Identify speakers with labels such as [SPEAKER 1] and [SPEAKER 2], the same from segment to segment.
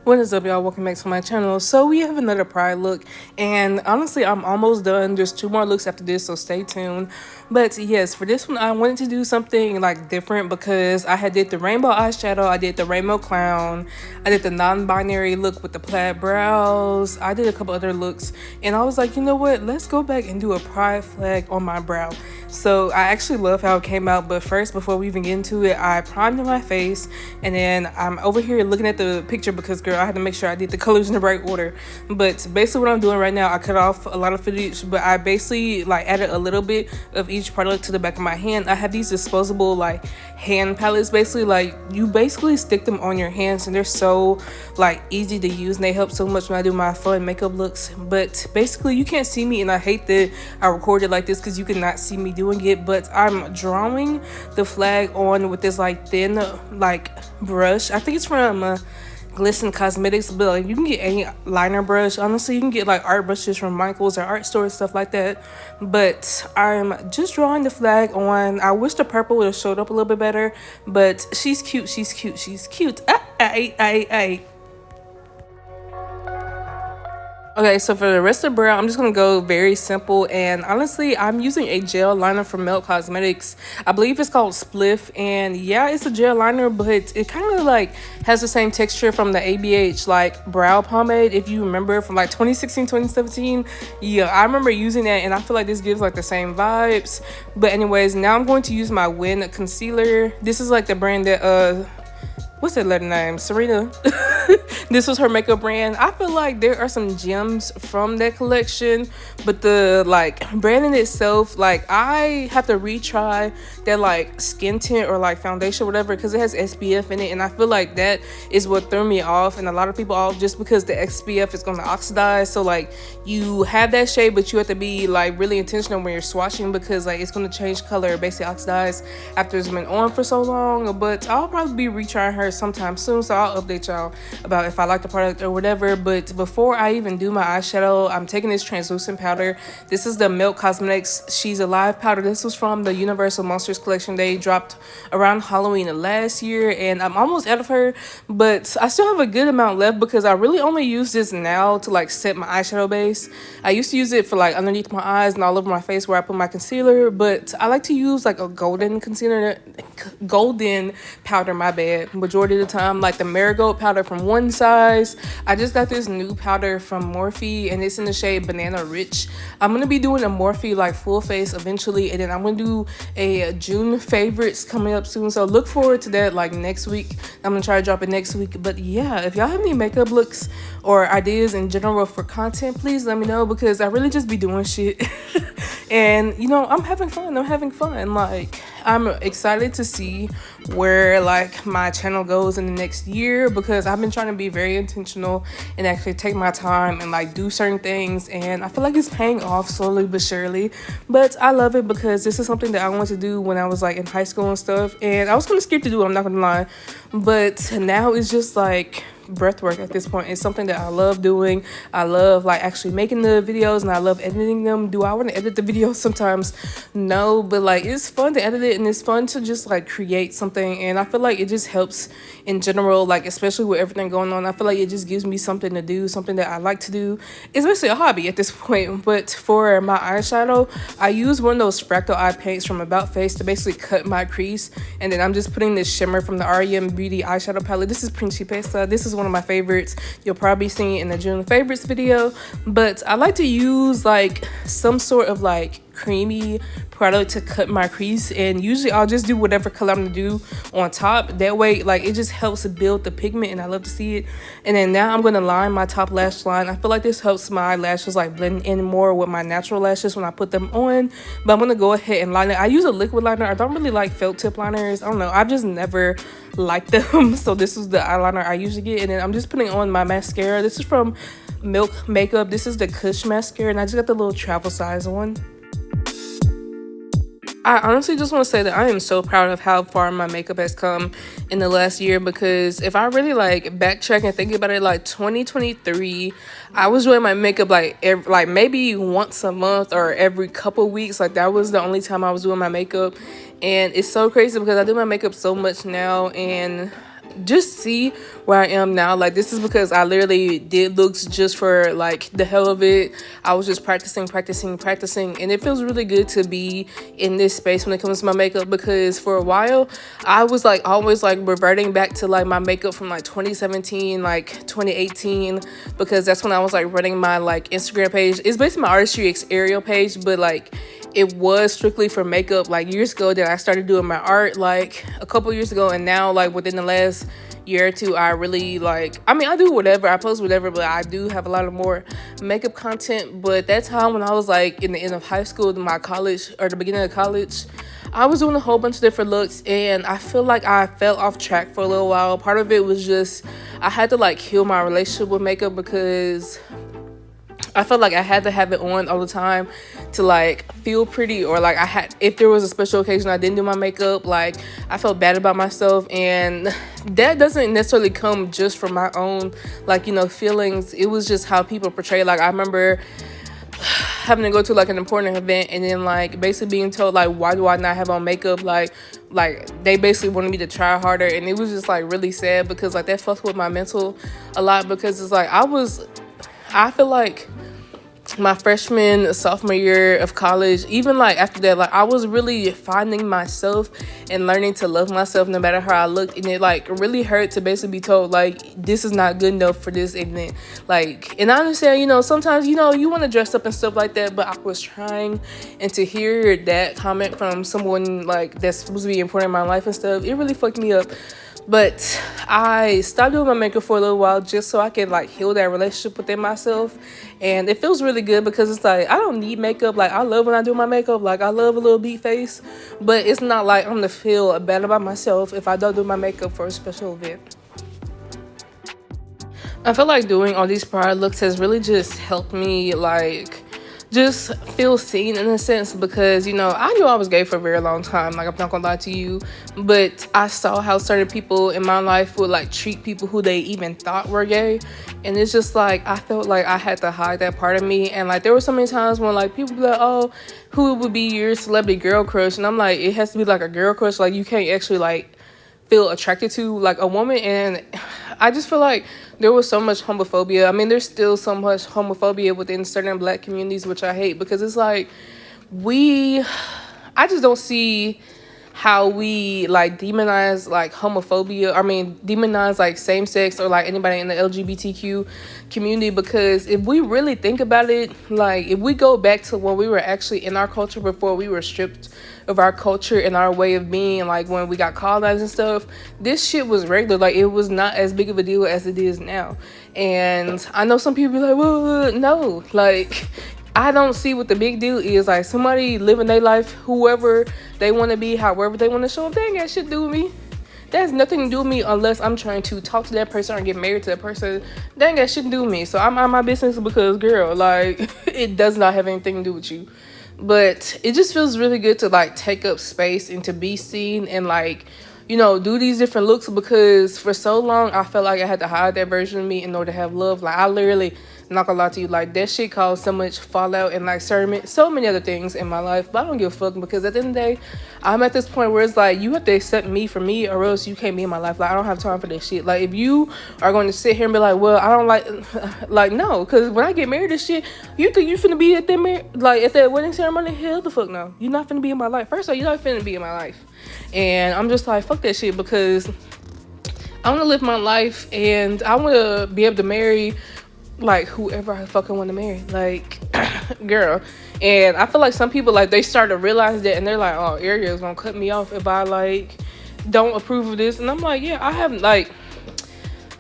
[SPEAKER 1] What is up, y'all? Welcome back to my channel. So we have another pride look, and honestly I'm almost done. There's two more looks after this, so stay tuned. But yes, for this one I wanted to do something like different because I had did the rainbow eyeshadow, I did the rainbow clown, I did the non-binary look with the plaid brows, I did a couple other looks, and I was like, you know what, let's go back and do a pride flag on my brow. So I actually love how it came out, but first, before we even get into it, I primed my face, and then I'm over here looking at the picture because, girl, I had to make sure I did the colors in the right order. But basically what I'm doing right now, I cut off a lot of footage, but I basically like added a little bit of each product to the back of my hand. I have these disposable like hand palettes, basically like you basically stick them on your hands, and they're so like easy to use, and they help so much when I do my fun makeup looks. But basically you can't see me, and I hate that I recorded like this because you cannot see me doing it, but I'm drawing the flag on with this like thin like brush. I think it's from Glisten Cosmetics, but like, you can get any liner brush. Honestly, you can get like art brushes from Michael's or art stores, stuff like that. But I'm just drawing the flag on. I wish the purple would have showed up a little bit better, but she's cute, she's cute, she's cute. Okay, so for the rest of the brow, I'm just gonna go very simple, and honestly I'm using a gel liner from Milk Cosmetics. I believe it's called Spliff, and yeah, it's a gel liner, but it kind of like has the same texture from the ABH like brow pomade, if you remember, from like 2016 2017. Yeah, I remember using that, and I feel like this gives like the same vibes. But anyways, now I'm going to use my Win concealer. This is like the brand that what's that letter name? Serena. This was her makeup brand. I feel like there are some gems from that collection, but the like brand in itself, like I have to retry that like skin tint or like foundation or whatever, because it has SPF in it, and I feel like that is what threw me off and a lot of people off, just because the SPF is going to oxidize. So like you have that shade, but you have to be like really intentional when you're swatching, because like it's going to change color, basically oxidize after it's been on for so long. But I'll probably be retrying her sometime soon, so I'll update y'all about if I like the product or whatever. But before I even do my eyeshadow, I'm taking this translucent powder. This is the Milk Cosmetics She's Alive powder. This was from the Universal Monsters collection. They dropped around Halloween of last year, and I'm almost out of her, but I still have a good amount left because I really only use this now to like set my eyeshadow base. I used to use it for like underneath my eyes and all over my face where I put my concealer, but I like to use like a golden concealer, golden powder, my bad, majority of the time, like the marigold powder from One Size. I just got this new powder from Morphe, and it's in the shade Banana Rich. I'm gonna be doing a Morphe like full face eventually, and then I'm gonna do a June favorites coming up soon, so look forward to that like next week. I'm gonna try to drop it next week. But yeah, if y'all have any makeup looks or ideas in general for content, please let me know, because I really just be doing shit. And you know, I'm having fun. Like, I'm excited to see where like my channel goes in the next year, because I've been trying to be very intentional and actually take my time and like do certain things, and I feel like it's paying off slowly but surely. But I love it because this is something that I wanted to do when I was like in high school and stuff, and I was kind of scared to do it, I'm not gonna lie, but now it's just like breathwork at this point. It's something that I love doing. I love like actually making the videos, and I love editing them. Do I want to edit the videos sometimes? No, but like it's fun to edit it, and it's fun to just like create something, and I feel like it just helps in general, like especially with everything going on. I feel like it just gives me something to do, something that I like to do. It's basically a hobby at this point. But for my eyeshadow, I use one of those fractal eye paints from About Face to basically cut my crease, and then I'm just putting this shimmer from the REM Beauty eyeshadow palette. This is Principessa. This is one of my favorites. You'll probably see it in the June favorites video, but I like to use like some sort of like creamy product to cut my crease, and usually I'll just do whatever color I'm gonna do on top. That way like it just helps to build the pigment, and I love to see it. And then now I'm gonna line my top lash line. I feel like this helps my lashes like blend in more with my natural lashes when I put them on, but I'm gonna go ahead and line it. I use a liquid liner. I don't really like felt tip liners. I don't know, I've just never liked them. So this is the eyeliner I usually get, and then I'm just putting on my mascara. This is from Milk Makeup. This is the Kush mascara, and I just got the little travel size one. I honestly just want to say that I am so proud of how far my makeup has come in the last year, because if I really like backtrack and think about it, like 2023, I was doing my makeup like like maybe once a month or every couple weeks. Like that was the only time I was doing my makeup, and it's so crazy because I do my makeup so much now, and just see where I am now. Like, this is because I literally did looks just for like the hell of it. I was just practicing, and it feels really good to be in this space when it comes to my makeup, because for a while I was like always like reverting back to like my makeup from like 2017, like 2018, because that's when I was like running my like Instagram page. It's basically my Artistry X Aerial page, but like it was strictly for makeup like years ago that I started doing my art like a couple years ago. And now like within the last year or two, I really like, I mean, I do whatever, I post whatever, but I do have a lot of more makeup content. But that time when I was like in the end of high school, my college, or the beginning of college, I was doing a whole bunch of different looks, and I feel like I fell off track for a little while. Part of it was just I had to like heal my relationship with makeup, because I felt like I had to have it on all the time to like feel pretty, or like I had, if there was a special occasion I didn't do my makeup, like I felt bad about myself. And that doesn't necessarily come just from my own like, you know, feelings. It was just how people portray. Like I remember having to go to like an important event, and then like basically being told like, why do I not have on makeup, like they basically wanted me to try harder. And it was just like really sad, because like that fucked with my mental a lot, because it's like I feel like my freshman, sophomore year of college, even like after that, like I was really finding myself and learning to love myself no matter how I looked. And it like really hurt to basically be told like, this is not good enough for this event. Like, and I understand, you know, sometimes, you know, you want to dress up and stuff like that, but I was trying, and to hear that comment from someone like that's supposed to be important in my life and stuff, it really fucked me up. But I stopped doing my makeup for a little while just so I can like heal that relationship within myself. And it feels really good, because it's like I don't need makeup. Like I love when I do my makeup. Like I love a little beat face. But it's not like I'm gonna feel bad about myself if I don't do my makeup for a special event. I feel like doing all these prior looks has really just helped me like just feel seen in a sense, because you know I knew I was gay for a very long time, like I'm not gonna lie to you, but I saw how certain people in my life would like treat people who they even thought were gay. And it's just like I felt like I had to hide that part of me. And like there were so many times when like people be like, oh, who would be your celebrity girl crush? And I'm like, it has to be like a girl crush, like you can't actually like feel attracted to like a woman. And I just feel like there was so much homophobia. I mean, there's still so much homophobia within certain Black communities, which I hate, because it's like I just don't see how we like demonize like homophobia. I mean, demonize like same sex or like anybody in the LGBTQ community, because if we really think about it, like if we go back to when we were actually in our culture before we were stripped of our culture and our way of being, like when we got colonized and stuff, this shit was regular. Like it was not as big of a deal as it is now. And I know some people be like, well, no, like I don't see what the big deal is. Like somebody living their life whoever they want to be, however they want to show up, they ain't got shit to do with me. That has nothing to do with me unless I'm trying to talk to that person or get married to that person. That ain't got shit to do with me. So I'm out my business, because girl, like it does not have anything to do with you. But it just feels really good to like take up space and to be seen and like, you know, do these different looks, because for so long I felt like I had to hide that version of me in order to have love. Like I literally, not gonna lie to you, like that shit caused so much fallout and like so many other things in my life. But I don't give a fuck, because at the end of the day, I'm at this point where it's like you have to accept me for me, or else you can't be in my life. Like I don't have time for this shit. Like if you are going to sit here and be like, well, I don't like no, because when I get married and shit, you think you finna be at that wedding ceremony? Hell the fuck no. You're not finna be in my life. First of all, you're not finna be in my life. And I'm just like, fuck that shit, because I want to live my life and I want to be able to marry like whoever I fucking want to marry, like girl. And I feel like some people like they start to realize that, and they're like, oh, Ariel's gonna cut me off if I like don't approve of this. And I'm like, yeah, I haven't like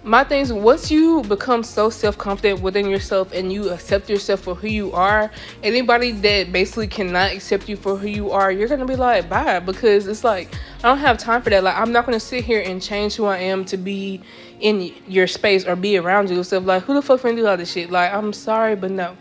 [SPEAKER 1] my things. Once you become so self-confident within yourself and you accept yourself for who you are, anybody that basically cannot accept you for who you are, you're gonna be like, bye. Because it's like I don't have time for that. Like I'm not gonna sit here and change who I am to be in your space or be around you. So like, who the fuck finna do all this shit? Like I'm sorry, but no.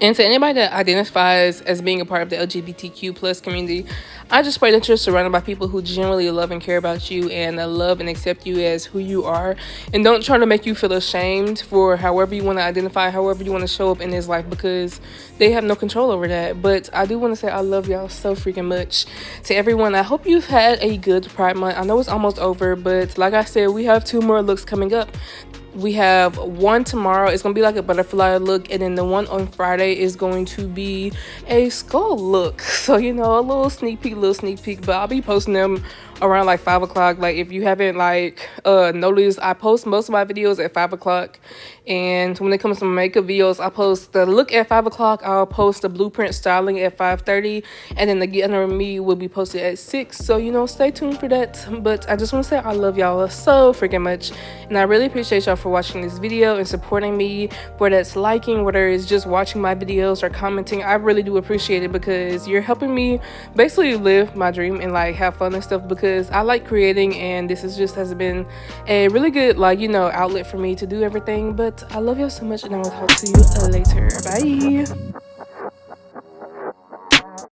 [SPEAKER 1] And to anybody that identifies as being a part of the LGBTQ plus community, I just pray that you're surrounded by people who genuinely love and care about you and love and accept you as who you are, and don't try to make you feel ashamed for however you want to identify, however you want to show up in this life, because they have no control over that. But I do want to say I love y'all so freaking much. To everyone, I hope you've had a good Pride Month. I know it's almost over, but like I said, we have 2 more looks coming up. We have one tomorrow. It's gonna be like a butterfly look, and then the one on Friday is going to be a skull look. So you know, a little sneak peek, but I'll be posting them around like 5 o'clock. Like, if you haven't like noticed, I post most of my videos at 5 o'clock, and when it comes to makeup videos, I post the look at 5 o'clock. I'll post the blueprint styling at 5:30, and then the Get Under Me will be posted at 6. So you know, stay tuned for that. But I just want to say I love y'all so freaking much, and I really appreciate y'all for watching this video and supporting me, whether it's liking, whether it's just watching my videos or commenting. I really do appreciate it, because you're helping me basically live my dream and like have fun and stuff, because I like creating, and this is just has been a really good, like, you know, outlet for me to do everything. But I love y'all so much, and I will talk to you later. Bye.